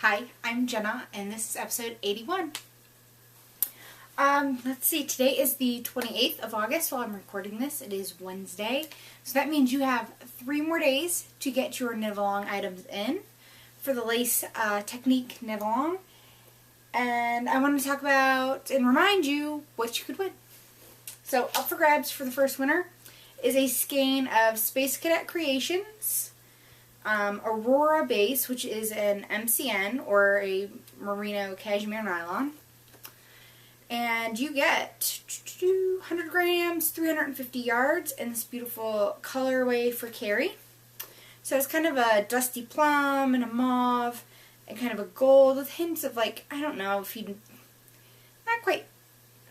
Hi, I'm Jenna, and this is episode 81. Let's see, today is the 28th of August while I'm recording this. It is Wednesday, so that means you have 3 more days to get your knit-along items in for the Lace Technique knit-along. And I want to talk about and remind you what you could win. So up for grabs for the first winner is a skein of Space Cadet Creations Aurora base, which is an MCN or a merino cashmere nylon, and you get 200 grams, 350 yards in this beautiful colorway for carry. So it's kind of a dusty plum and a mauve and kind of a gold with hints of, like, I don't know if you, not quite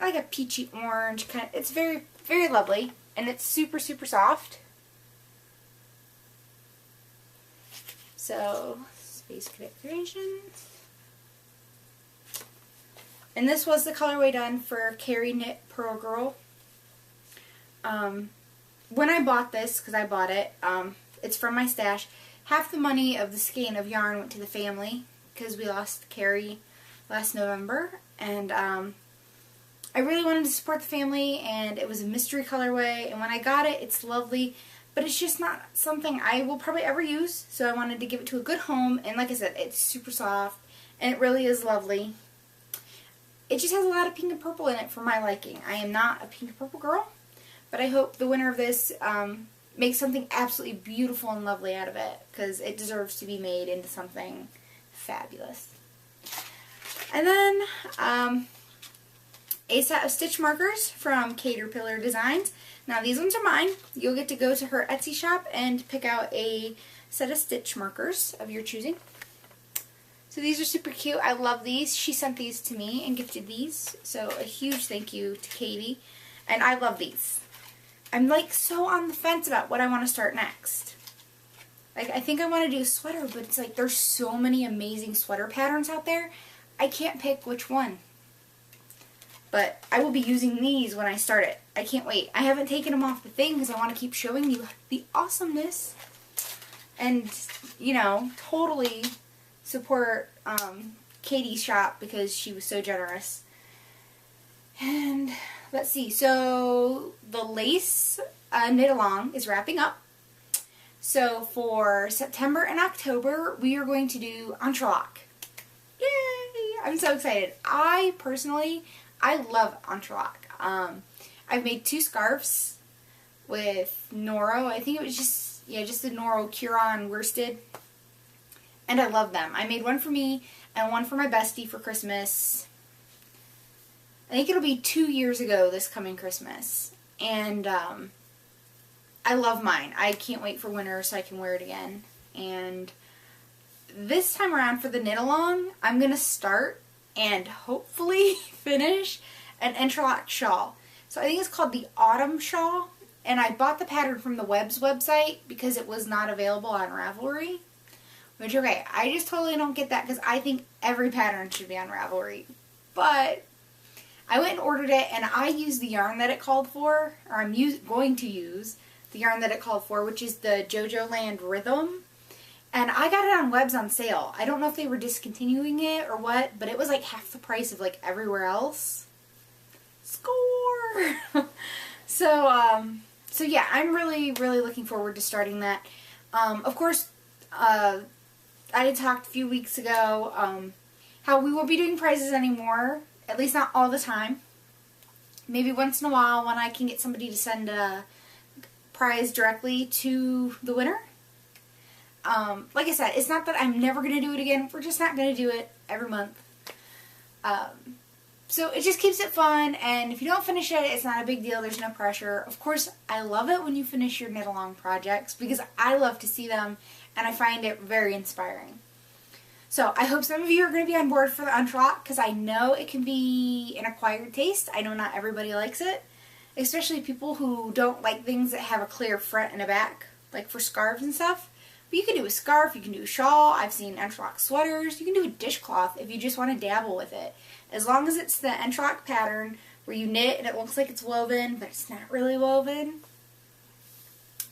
like a peachy orange kind of. It's very, very lovely, and it's super, super soft. So, Space Cadet Creations. And this was the colorway done for Carrie Knit Pearl Girl. When I bought this, because I bought it, it's from my stash, half the money of the skein of yarn went to the family, because we lost Carrie last November. And I really wanted to support the family, and it was a mystery colorway, and when I got it, it's lovely. But it's just not something I will probably ever use, so I wanted to give it to a good home. And like I said, it's super soft, and it really is lovely. It just has a lot of pink and purple in it for my liking. I am not a pink and purple girl, but I hope the winner of this makes something absolutely beautiful and lovely out of it, because it deserves to be made into something fabulous. And then a set of stitch markers from Caterpillar Designs. Now these ones are mine. You'll get to go to her Etsy shop and pick out a set of stitch markers of your choosing. So these are super cute. I love these. She sent these to me and gifted these. So a huge thank you to Katie. And I love these. I'm like so on the fence about what I want to start next. Like, I think I want to do a sweater, but it's like there's so many amazing sweater patterns out there. I can't pick which one. But I will be using these when I start it. I can't wait. I haven't taken them off the thing because I want to keep showing you the awesomeness. And, you know, totally support Katie's shop because she was so generous. And let's see. So the lace knit along is wrapping up. So for September and October, we are going to do entrelac. Yay! I'm so excited. I love entrelac. I've made 2 scarves with Noro. I think it was just the Noro Curon worsted. And I love them. I made one for me and one for my bestie for Christmas. I think it'll be 2 years ago this coming Christmas. And I love mine. I can't wait for winter so I can wear it again. And this time around for the knit along, I'm going to start and hopefully finish an entrelac shawl. So I think it's called the Autumn Shawl, and I bought the pattern from the Web's website because it was not available on Ravelry. Which, okay, I just totally don't get that because I think every pattern should be on Ravelry. But I went and ordered it, and I used the yarn that it called for, or I'm going to use the yarn that it called for, which is the JoJo Land Rhythm. And I got it on Webs on sale. I don't know if they were discontinuing it or what, but it was like half the price of like everywhere else. Score! So yeah, I'm really, really looking forward to starting that. Of course, I had talked a few weeks ago how we won't be doing prizes anymore, at least not all the time. Maybe once in a while when I can get somebody to send a prize directly to the winner. Like I said, it's not that I'm never going to do it again. We're just not going to do it every month. So it just keeps it fun, and if you don't finish it, it's not a big deal. There's no pressure. Of course, I love it when you finish your knit-along projects because I love to see them, and I find it very inspiring. So I hope some of you are going to be on board for the entrelac because I know it can be an acquired taste. I know not everybody likes it, especially people who don't like things that have a clear front and a back, like for scarves and stuff. But you can do a scarf, you can do a shawl, I've seen entrelac sweaters, you can do a dishcloth if you just want to dabble with it. As long as it's the entrelac pattern where you knit and it looks like it's woven, but it's not really woven.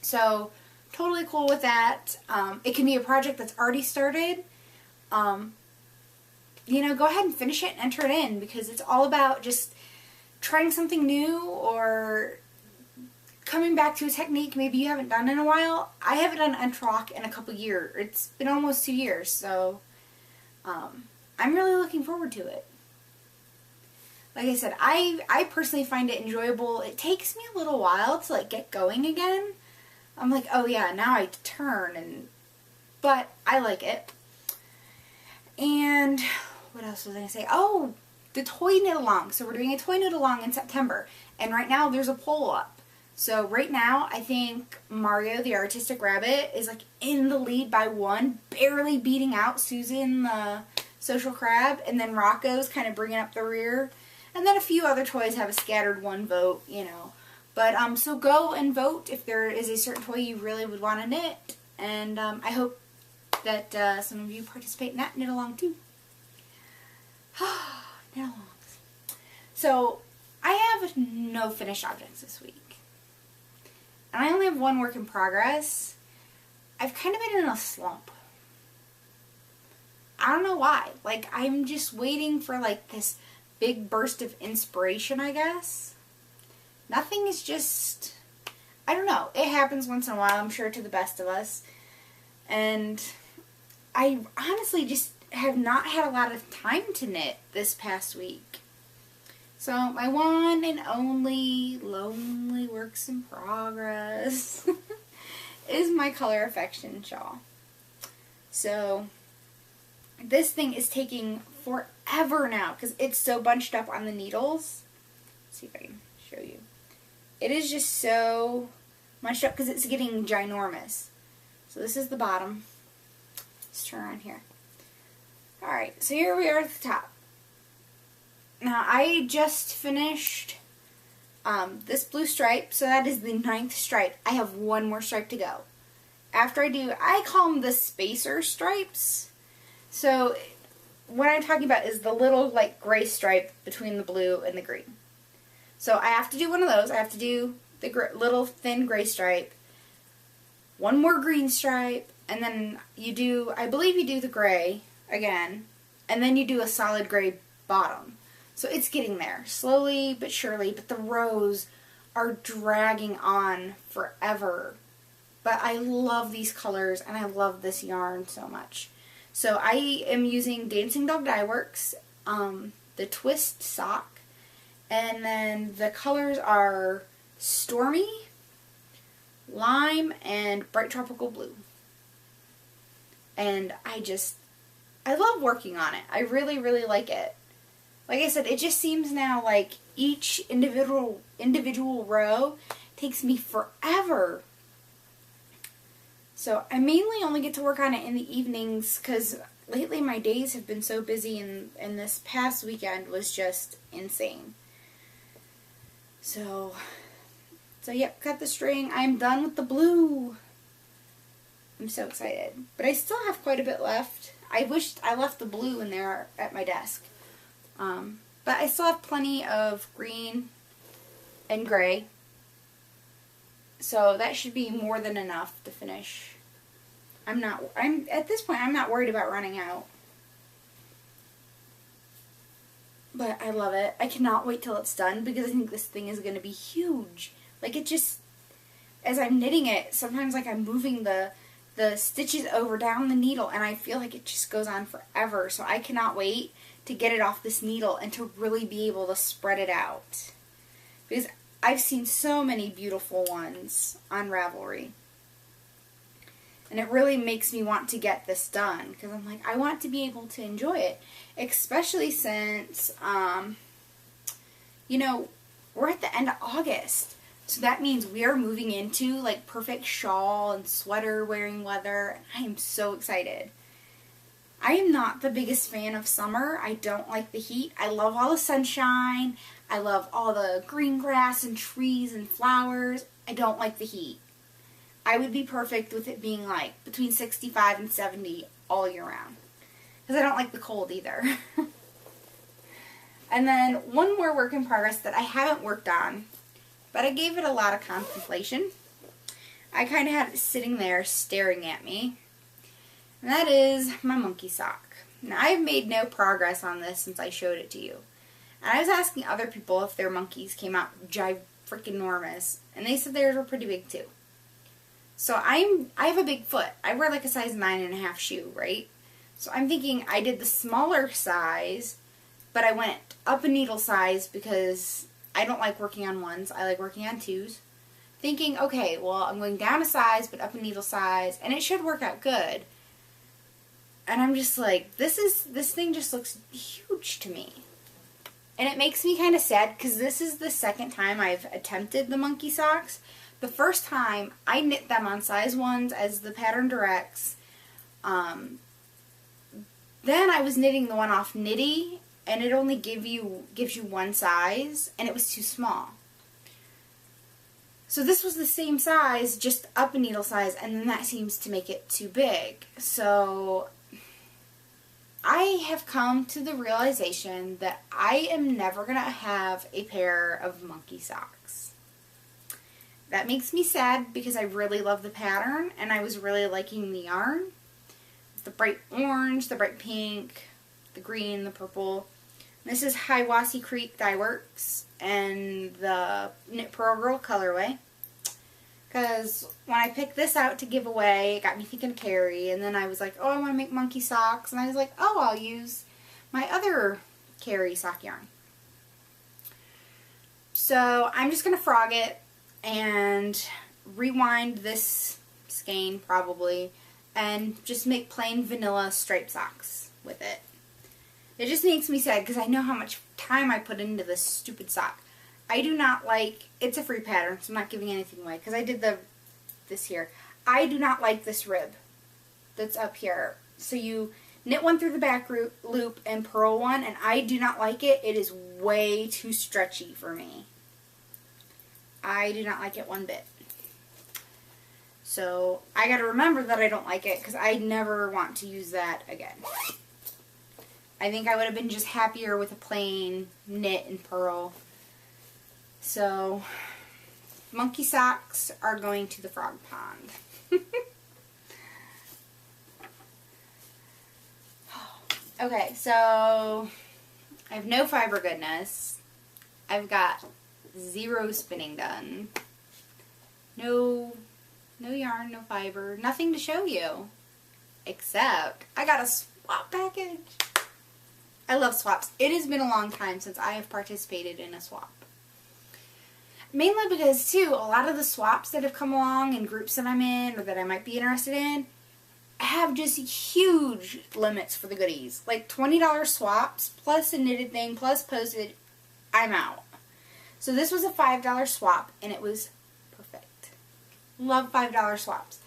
So, totally cool with that. It can be a project that's already started. you know, go ahead and finish it and enter it in, because it's all about just trying something new or coming back to a technique maybe you haven't done in a while. I haven't done interlock in a couple years. It's been almost 2 years, so I'm really looking forward to it. Like I said, I personally find it enjoyable. It takes me a little while to like get going again. I'm like, oh yeah, now I turn, but I like it. And what else was I going to say? Oh, the toy knit along. So we're doing a toy knit along in September, and right now there's a poll up. So right now I think Mario the Artistic Rabbit is like in the lead by 1, barely beating out Susan the Social Crab, and then Rocco's kind of bringing up the rear. And then a few other toys have a scattered 1 vote, you know. But, so go and vote if there is a certain toy you really would want to knit. And I hope that some of you participate in that knit along too. Knit alongs. So, I have no finished objects this week. And I only have 1 work in progress. I've kind of been in a slump. I don't know why. Like, I'm just waiting for like this big burst of inspiration, I guess. Nothing is just, I don't know. It happens once in a while, I'm sure, to the best of us. And I honestly just have not had a lot of time to knit this past week. So my one and only lonely works in progress is my Color Affection shawl. So this thing is taking forever now because it's so bunched up on the needles. Let's see if I can show you. It is just so bunched up because it's getting ginormous. So this is the bottom. Let's turn around here. Alright, so here we are at the top. Now I just finished this blue stripe, so that is the 9th stripe. I have 1 more stripe to go. After I do, I call them the spacer stripes. So what I'm talking about is the little like gray stripe between the blue and the green. So I have to do one of those. I have to do the little thin gray stripe, 1 more green stripe, and then you do, I believe you do the gray again, and then you do a solid gray bottom. So it's getting there, slowly but surely, but the rows are dragging on forever. But I love these colors, and I love this yarn so much. So I am using Dancing Dog Dye Works, the Twist Sock, and then the colors are Stormy, Lime, and Bright Tropical Blue. And I love working on it. I really, really like it. Like I said, it just seems now like each individual row takes me forever. So I mainly only get to work on it in the evenings because lately my days have been so busy, and this past weekend was just insane. So yep, cut the string. I'm done with the blue. I'm so excited. But I still have quite a bit left. I wished I left the blue in there at my desk. But I still have plenty of green and gray. So that should be more than enough to finish. At this point, I'm not worried about running out. But I love it. I cannot wait till it's done because I think this thing is going to be huge. Like it just, as I'm knitting it, sometimes like I'm moving the stitches over down the needle and I feel like it just goes on forever. So I cannot wait to get it off this needle and to really be able to spread it out. Because I've seen so many beautiful ones on Ravelry. And it really makes me want to get this done. Because I'm like, I want to be able to enjoy it. Especially since, you know, we're at the end of August. So that means we are moving into like perfect shawl and sweater wearing weather. And I am so excited. I am not the biggest fan of summer. I don't like the heat. I love all the sunshine. I love all the green grass and trees and flowers. I don't like the heat. I would be perfect with it being like between 65 and 70 all year round. Because I don't like the cold either. And then one more work in progress that I haven't worked on, but I gave it a lot of contemplation. I kind of had it sitting there staring at me. And that is my monkey sock. Now, I've made no progress on this since I showed it to you. And I was asking other people if their monkeys came out freaking enormous, and they said theirs were pretty big too. So I have a big foot. I wear like a size 9.5 shoe, right? So I'm thinking I did the smaller size, but I went up a needle size because I don't like working on ones. I like working on twos. Thinking, okay, well, I'm going down a size, but up a needle size, and it should work out good. And I'm just like, this thing just looks huge to me. And it makes me kind of sad because this is the second time I've attempted the monkey socks. The first time, I knit them on size 1s as the pattern directs. Then I was knitting the one off Knitty, and it only gives you one size, and it was too small. So this was the same size, just up a needle size, and then that seems to make it too big. So I have come to the realization that I am never going to have a pair of monkey socks. That makes me sad because I really love the pattern, and I was really liking the yarn. The bright orange, the bright pink, the green, the purple. This is Hiwassee Creek Dye Works and the Knit Pearl Girl colorway. Because when I picked this out to give away, it got me thinking of Carrie, and then I was like, oh, I want to make monkey socks, and I was like, oh, I'll use my other Carrie sock yarn. So I'm just going to frog it and rewind this skein probably and just make plain vanilla striped socks with it. It just makes me sad because I know how much time I put into this stupid sock. I do not like, it's a free pattern, so I'm not giving anything away because I did this here. I do not like this rib that's up here. So you knit one through the back loop and purl one, and I do not like it. It is way too stretchy for me. I do not like it one bit. So I got to remember that I don't like it because I never want to use that again. I think I would have been just happier with a plain knit and purl. So monkey socks are going to the frog pond. Okay, so I have no fiber goodness. I've got 0 spinning done. No yarn, no fiber, nothing to show you. Except I got a swap package. I love swaps. It has been a long time since I have participated in a swap. Mainly because, too, a lot of the swaps that have come along in groups that I'm in or that I might be interested in have just huge limits for the goodies. Like $20 swaps plus a knitted thing plus postage. I'm out. So this was a $5 swap, and it was perfect. Love $5 swaps.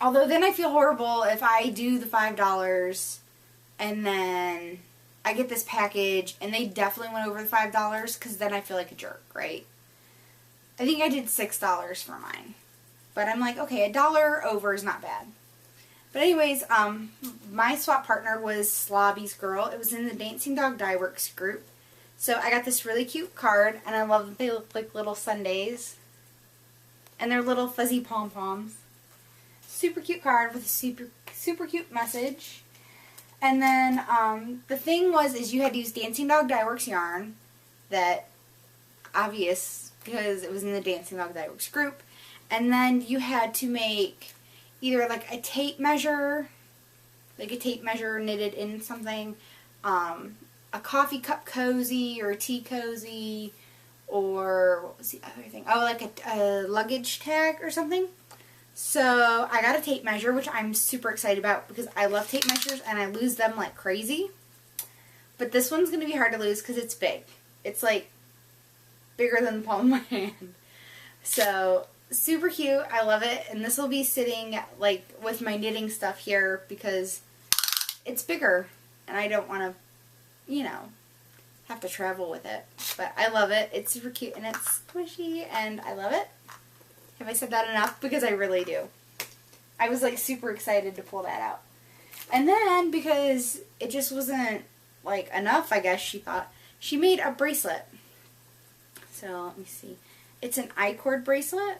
Although then I feel horrible if I do the $5 and then I get this package and they definitely went over the $5 because then I feel like a jerk, right? I think I did $6 for mine. But I'm like, okay, $1 over is not bad. But anyways, my swap partner was Slobby's Girl. It was in the Dancing Dog Dye Works group. So I got this really cute card, and I love that they look like little sundaes. And they're little fuzzy pom-poms. Super cute card with a super cute message. And then the thing is you had to use Dancing Dog Dye Works yarn. That, obvious, because it was in the Dancing Dog Dye Works group. And then you had to make either like a tape measure knitted in something, a coffee cup cozy or a tea cozy, or what was the other thing? Oh, like a luggage tag or something. So I got a tape measure, which I'm super excited about because I love tape measures and I lose them like crazy. But this one's going to be hard to lose because it's big. It's like bigger than the palm of my hand. So super cute. I love it. And this will be sitting like with my knitting stuff here because it's bigger and I don't want to, you know, have to travel with it. But I love it. It's super cute and it's squishy and I love it. Have I said that enough? Because I really do. I was like super excited to pull that out. And then because it just wasn't like enough, I guess she thought, she made a bracelet. So let me see. It's an I-cord bracelet.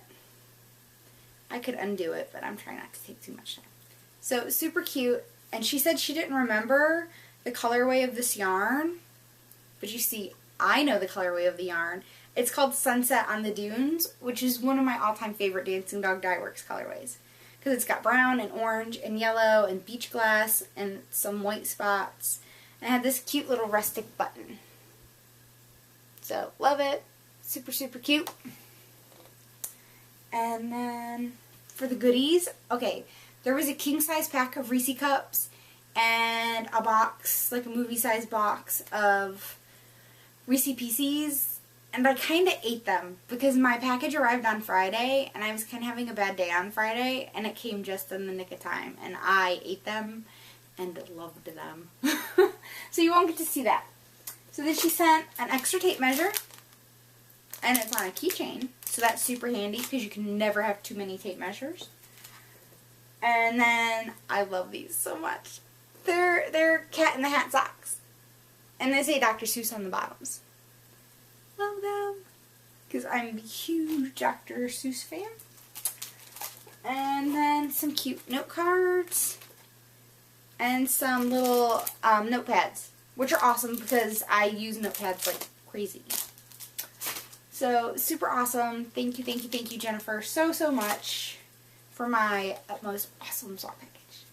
I could undo it, but I'm trying not to take too much time. So super cute. And she said she didn't remember the colorway of this yarn. But you see, I know the colorway of the yarn. It's called Sunset on the Dunes, which is one of my all-time favorite Dancing Dog Dye Works colorways. Because it's got brown and orange and yellow and beach glass and some white spots. And it had this cute little rustic button. So, love it. Super, super cute. And then, for the goodies, okay, there was a king-size pack of Reese cups and a box, like a movie-size box of Reese Pieces. And I kind of ate them because my package arrived on Friday and I was kind of having a bad day on Friday and it came just in the nick of time. And I ate them and loved them. So you won't get to see that. So then she sent an extra tape measure and it's on a keychain. So that's super handy because you can never have too many tape measures. And then I love these so much. They're Cat in the Hat socks. And they say Dr. Seuss on the bottoms. Love them. Because I'm a huge Dr. Seuss fan. And then some cute note cards. And some little notepads. Which are awesome because I use notepads like crazy. So, super awesome. Thank you, thank you, thank you, Jennifer, so, so much for my most awesome swap package.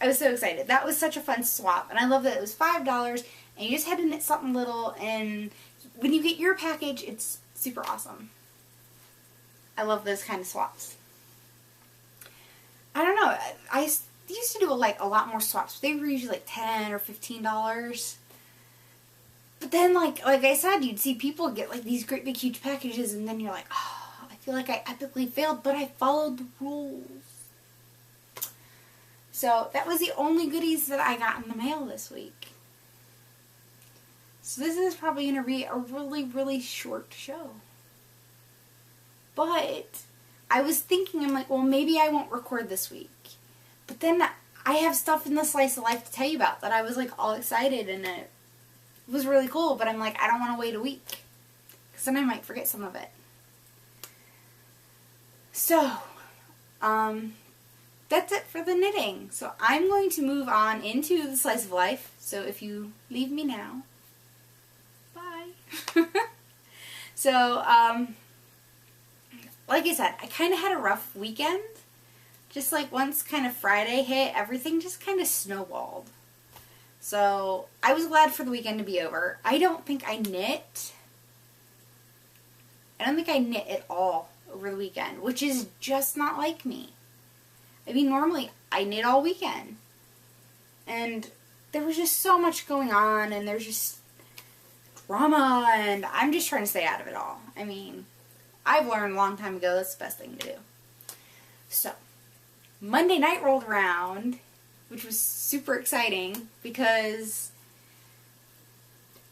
I was so excited. That was such a fun swap. And I love that it was $5 and you just had to knit something little, and when you get your package, it's super awesome. I love those kind of swaps. I don't know. I used to do like a lot more swaps. They were usually like $10 or $15. But then, like I said, you'd see people get like these great big huge packages, and then you're like, oh, I feel like I epically failed, but I followed the rules. So that was the only goodies that I got in the mail this week. So this is probably going to be a really, really short show. But I was thinking, I'm like, well, maybe I won't record this week. But then I have stuff in the Slice of Life to tell you about that I was like all excited, and it was really cool. But I'm like, I don't want to wait a week because then I might forget some of it. So, that's it for the knitting. So I'm going to move on into the Slice of Life. So if you leave me now, bye. So, like I said, I kind of had a rough weekend. Just like once kind of Friday hit, everything just kind of snowballed. So I was glad for the weekend to be over. I don't think I knit. I don't think I knit at all over the weekend, which is just not like me. I mean, normally I knit all weekend. And there was just so much going on, and there's just drama, and I'm just trying to stay out of it all. I mean, I've learned a long time ago that's the best thing to do. So, Monday night rolled around, which was super exciting because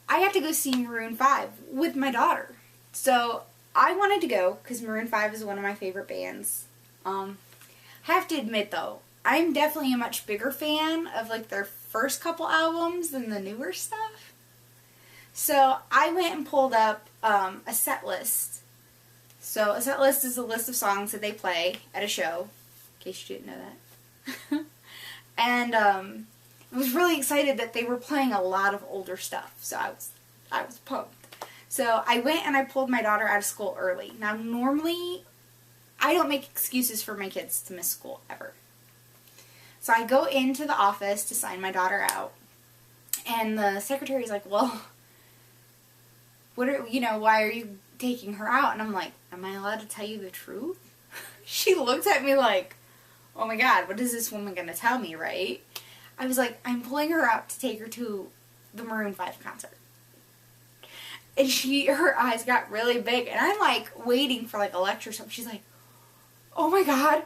I got to go see Maroon 5 with my daughter. So, I wanted to go because Maroon 5 is one of my favorite bands. I have to admit though, I'm definitely a much bigger fan of like their first couple albums than the newer stuff. So I went and pulled up a set list. So a set list is a list of songs that they play at a show, in case you didn't know that. And I was really excited that they were playing a lot of older stuff. So I was pumped. So I went and I pulled my daughter out of school early. Now normally I don't make excuses for my kids to miss school ever. So I go into the office to sign my daughter out, and the secretary's like, well, why are you taking her out? And I'm like, am I allowed to tell you the truth? She looks at me like, oh my god, what is this woman going to tell me, right? I was like, I'm pulling her out to take her to the Maroon 5 concert. And her eyes got really big, and I'm like waiting for like a lecture or something. She's like, oh my god,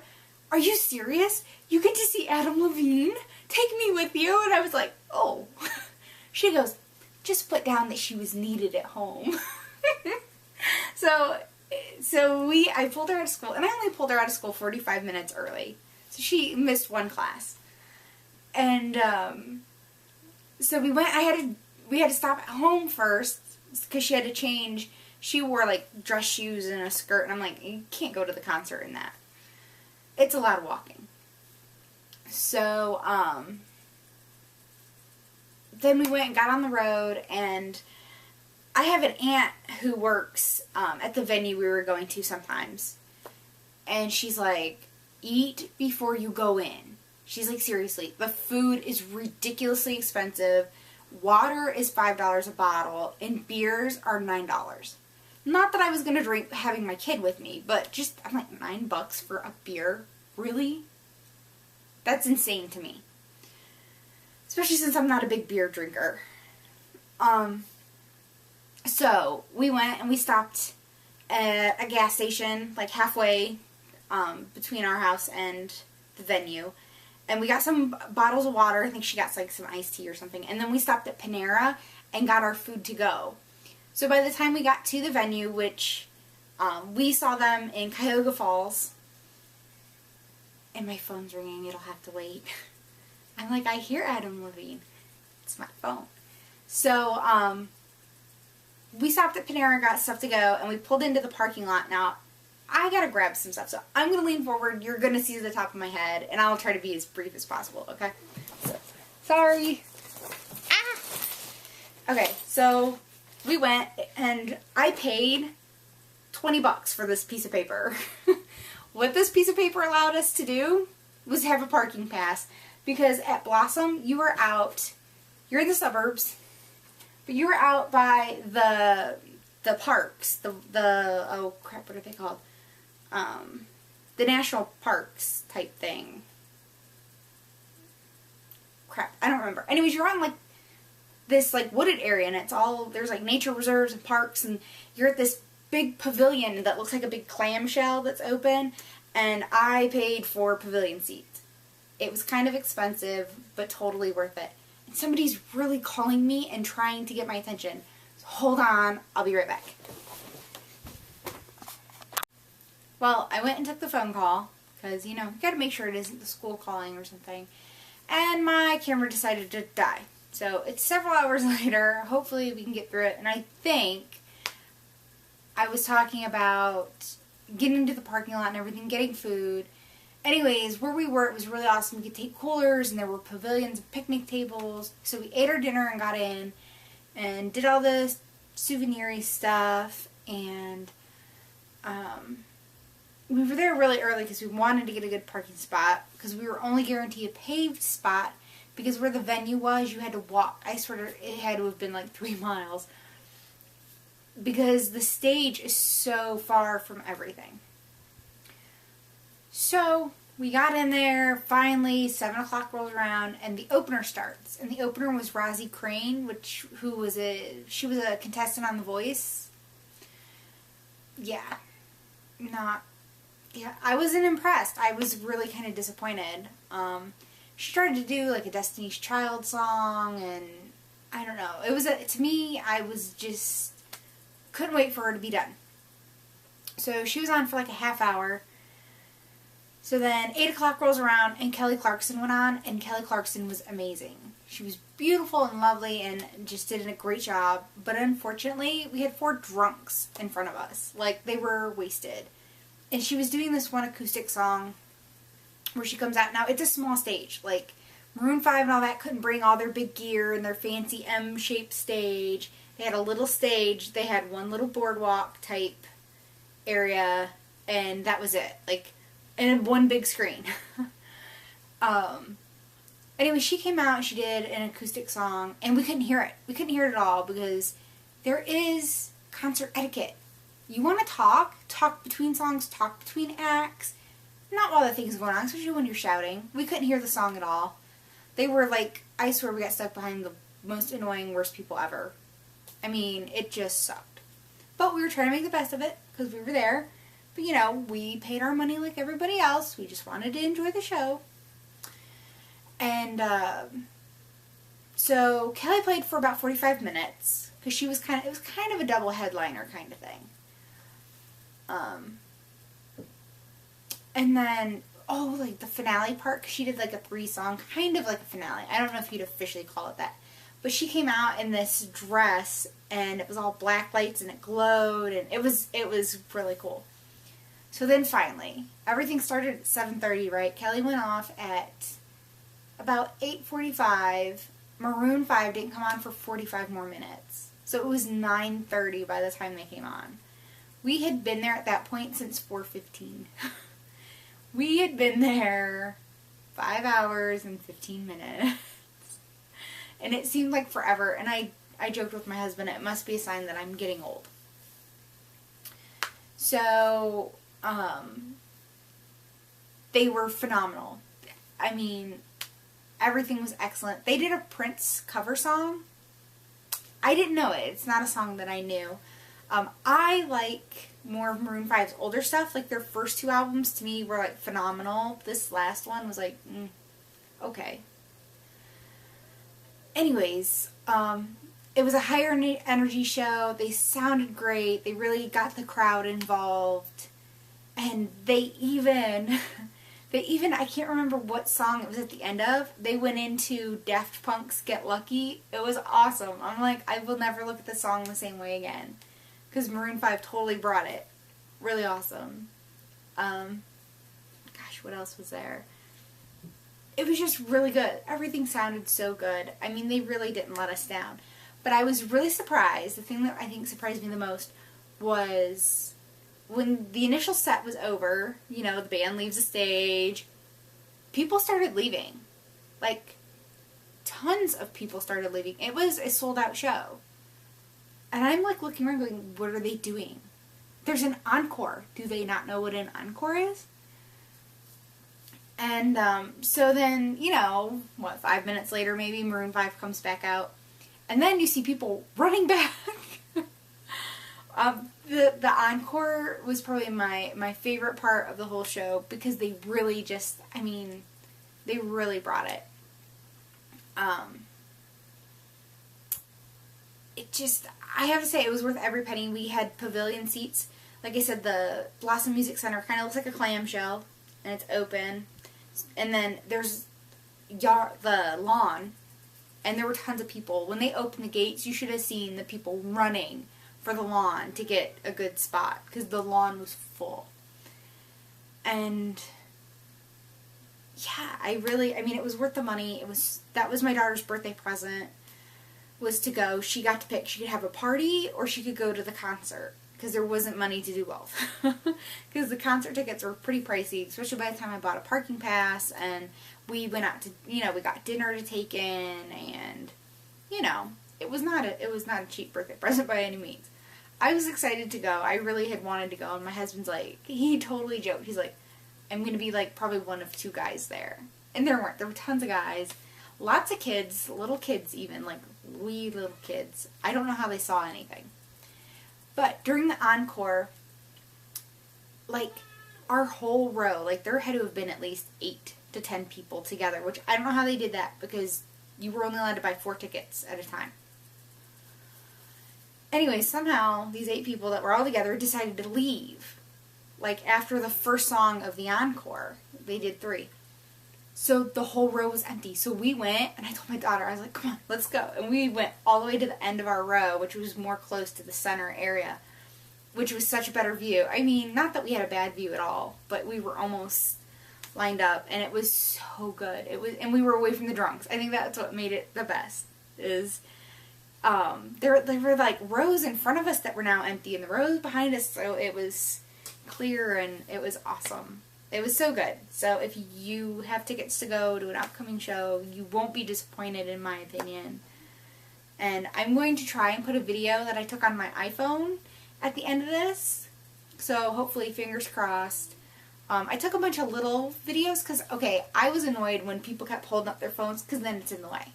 are you serious? You get to see Adam Levine? Take me with you? And I was like, oh. She goes, just put down that she was needed at home. So I pulled her out of school, and I only pulled her out of school 45 minutes early. So she missed one class. And so we had to stop at home first because she had to change. She wore like dress shoes and a skirt, and I'm like, you can't go to the concert in that. It's a lot of walking. So then we went and got on the road, and I have an aunt who works at the venue we were going to sometimes. And she's like, eat before you go in. She's like, seriously, the food is ridiculously expensive. Water is $5 a bottle, and beers are $9. Not that I was going to drink having my kid with me, but just, I'm like, $9 for a beer? Really? That's insane to me. Especially since I'm not a big beer drinker. So, we went and we stopped at a gas station, like halfway between our house and the venue. And we got some bottles of water. I think she got like some iced tea or something. And then we stopped at Panera and got our food to go. So by the time we got to the venue, which we saw them in Cuyahoga Falls. And my phone's ringing. It'll have to wait. I'm like, I hear Adam Levine. It's my phone. So, we stopped at Panera, got stuff to go, and we pulled into the parking lot. Now, I gotta grab some stuff, so I'm gonna lean forward. You're gonna see the top of my head, and I'll try to be as brief as possible, okay? So, sorry. Ah! Okay, so we went, and I paid $20 for this piece of paper. What this piece of paper allowed us to do was have a parking pass, because at Blossom, you were out, you're in the suburbs, but you were out by the parks, the oh crap, what are they called? The national parks type thing. Crap, I don't remember. Anyways, you're on like this like wooded area, and it's all, there's like nature reserves and parks, and you're at this big pavilion that looks like a big clamshell that's open, and I paid for pavilion seats. It was kind of expensive, but totally worth it. And somebody's really calling me and trying to get my attention. So hold on, I'll be right back. Well, I went and took the phone call, because, you know, you gotta make sure it isn't the school calling or something. And my camera decided to die. So it's several hours later. Hopefully we can get through it. And I think I was talking about getting into the parking lot and everything, getting food. Anyways, where we were, it was really awesome. We could take coolers, and there were pavilions and picnic tables. So we ate our dinner and got in and did all the souvenir-y stuff. And we were there really early because we wanted to get a good parking spot, because we were only guaranteed a paved spot, because where the venue was, you had to walk. I swear it had to have been like 3 miles, because the stage is so far from everything. So we got in there, finally 7 o'clock rolls around, and the opener starts. And the opener was Rosie Crane, she was a contestant on The Voice. Yeah. I wasn't impressed. I was really kind of disappointed. She started to do like a Destiny's Child song, and I don't know. It was, to me, I was just, couldn't wait for her to be done. So she was on for like a half hour. So then 8 o'clock rolls around, and Kelly Clarkson went on, and Kelly Clarkson was amazing. She was beautiful and lovely and just did a great job. But unfortunately, we had 4 drunks in front of us. Like, they were wasted. And she was doing this one acoustic song where she comes out. Now, it's a small stage. Like, Maroon 5 and all that couldn't bring all their big gear and their fancy M-shaped stage. They had a little stage. They had one little boardwalk type area, and that was it. Like, and one big screen. Anyway, she came out and she did an acoustic song, and we couldn't hear it. We couldn't hear it at all, because there is concert etiquette. You want to talk between songs, talk between acts, not while the thing's going on, especially when you're shouting. We couldn't hear the song at all. They were like, I swear we got stuck behind the most annoying, worst people ever. I mean, it just sucked. But we were trying to make the best of it, because we were there. But, you know, we paid our money like everybody else. We just wanted to enjoy the show. And, so Kelly played for about 45 minutes. Because it was kind of a double headliner kind of thing. And then, like the finale part, because she did like a 3-song, kind of like a finale. I don't know if you'd officially call it that. But she came out in this dress, and it was all black lights, and it glowed, and it was really cool. So then finally, everything started at 7:30, right? Kelly went off at about 8:45, Maroon 5 didn't come on for 45 more minutes. So it was 9:30 by the time they came on. We had been there at that point since 4:15. We had been there 5 hours and 15 minutes. And it seemed like forever. And I joked with my husband, it must be a sign that I'm getting old. So, they were phenomenal. I mean, everything was excellent. They did a Prince cover song. I didn't know it. It's not a song that I knew. I like more of Maroon 5's older stuff. Like, their first 2 albums to me were, like, phenomenal. This last one was like, okay. Anyways, it was a higher energy show. They sounded great. They really got the crowd involved. And they even, I can't remember what song it was at the end of. They went into Daft Punk's Get Lucky. It was awesome. I'm like, I will never look at the song the same way again. Because Maroon 5 totally brought it. Really awesome. Gosh, what else was there? It was just really good. Everything sounded so good. I mean, they really didn't let us down. But I was really surprised. The thing that I think surprised me the most was when the initial set was over, you know, the band leaves the stage, people started leaving. Like, tons of people started leaving. It was a sold-out show. And I'm, like, looking around going, what are they doing? There's an encore. Do they not know what an encore is? And, so then, you know, 5 minutes later maybe, Maroon 5 comes back out. And then you see people running back. The encore was probably my favorite part of the whole show because they really just, I mean, they really brought it. It just, I have to say, it was worth every penny. We had pavilion seats. Like I said, the Blossom Music Center kind of looks like a clamshell, and it's open. And then there's the lawn, and there were tons of people. When they opened the gates, you should have seen the people running for the lawn to get a good spot, because the lawn was full. And yeah, I mean, it was worth the money. That was my daughter's birthday present, was to go. She got to pick. She could have a party or she could go to the concert, because there wasn't money to do both. Because the concert tickets were pretty pricey, especially by the time I bought a parking pass, and we went out to, you know, we got dinner to take in, and, you know, it was not a cheap birthday present by any means. I was excited to go. I really had wanted to go, and my husband's like, he totally joked. He's like, I'm going to be, like, probably one of 2 guys there. And there weren't. There were tons of guys. Lots of kids, little kids even, like, wee little kids. I don't know how they saw anything. But during the encore, like, our whole row, like, there had to have been at least 8 to 10 people together, which I don't know how they did that, because you were only allowed to buy 4 tickets at a time. Anyway, somehow, these 8 people that were all together decided to leave. Like, after the first song of the encore. They did 3. So the whole row was empty. So we went, and I told my daughter, I was like, come on, let's go. And we went all the way to the end of our row, which was more close to the center area, which was such a better view. I mean, not that we had a bad view at all, but we were almost lined up, and it was so good. And we were away from the drunks. I think that's what made it the best, is there were like rows in front of us that were now empty, and the rows behind us, so it was clear, and it was awesome. It was so good. So if you have tickets to go to an upcoming show, you won't be disappointed, in my opinion. And I'm going to try and put a video that I took on my iPhone at the end of this. So hopefully, fingers crossed. I took a bunch of little videos because, okay, I was annoyed when people kept holding up their phones because then it's in the way.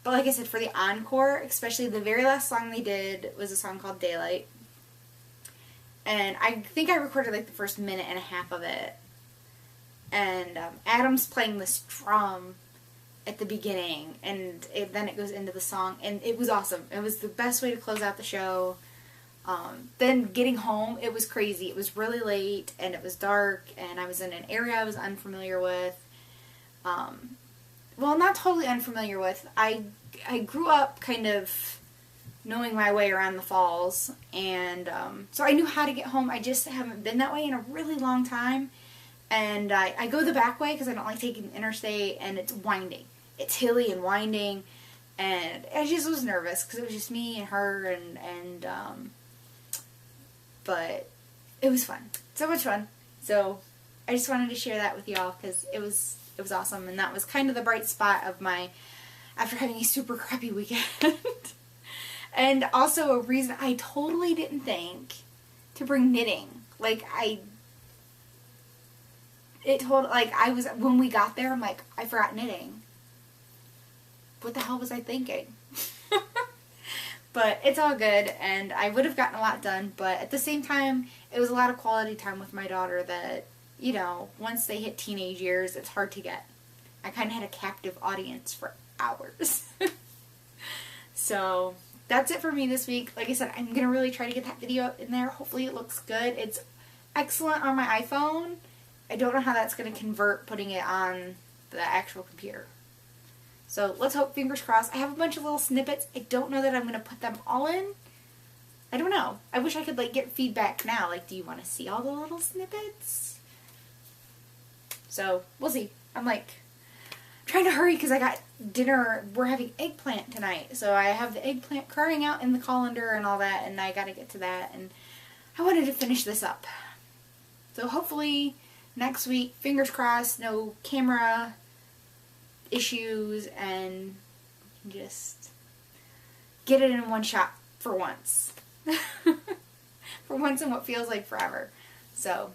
But like I said, for the encore, especially the very last song they did was a song called Daylight. And I think I recorded like the first minute and a half of it. And Adam's playing this drum at the beginning, and then it goes into the song, and it was awesome. It was the best way to close out the show. Then getting home, it was crazy. It was really late, and it was dark, and I was in an area I was unfamiliar with. Well, not totally unfamiliar with. I grew up kind of knowing my way around the falls, and so I knew how to get home. I just haven't been that way in a really long time. And I go the back way because I don't like taking the interstate, and it's winding. It's hilly and winding, And I just was nervous because it was just me and her, but it was fun. So much fun. So I just wanted to share that with y'all because it was awesome, and that was kind of the bright spot of my, after having a super crappy weekend. And also a reason I totally didn't think to bring knitting. Like, when we got there, I'm like, I forgot knitting. What the hell was I thinking? But it's all good, and I would have gotten a lot done, but at the same time, it was a lot of quality time with my daughter that, you know, once they hit teenage years, it's hard to get. I kind of had a captive audience for hours. So that's it for me this week. Like I said, I'm going to really try to get that video in there. Hopefully it looks good. It's excellent on my iPhone. I don't know how that's going to convert putting it on the actual computer. So let's hope, fingers crossed. I have a bunch of little snippets. I don't know that I'm going to put them all in. I don't know. I wish I could like get feedback now. Like, do you want to see all the little snippets? So we'll see. I'm like trying to hurry because I got dinner. We're having eggplant tonight. So I have the eggplant crying out in the colander and all that, and I got to get to that. And I wanted to finish this up. So hopefully next week, fingers crossed, no camera issues, and just get it in one shot for once. For once in what feels like forever. So,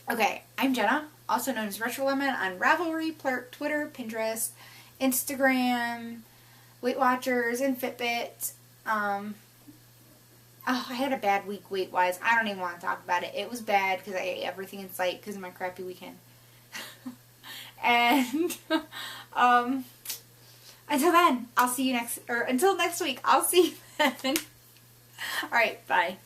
okay, I'm Jenna, also known as RetroLemon on Ravelry, Twitter, Pinterest, Instagram, Weight Watchers, and Fitbit. Oh, I had a bad week weight-wise. I don't even want to talk about it. It was bad because I ate everything in sight because of my crappy weekend. And until then, I'll see you until next week, I'll see you then. Alright, bye.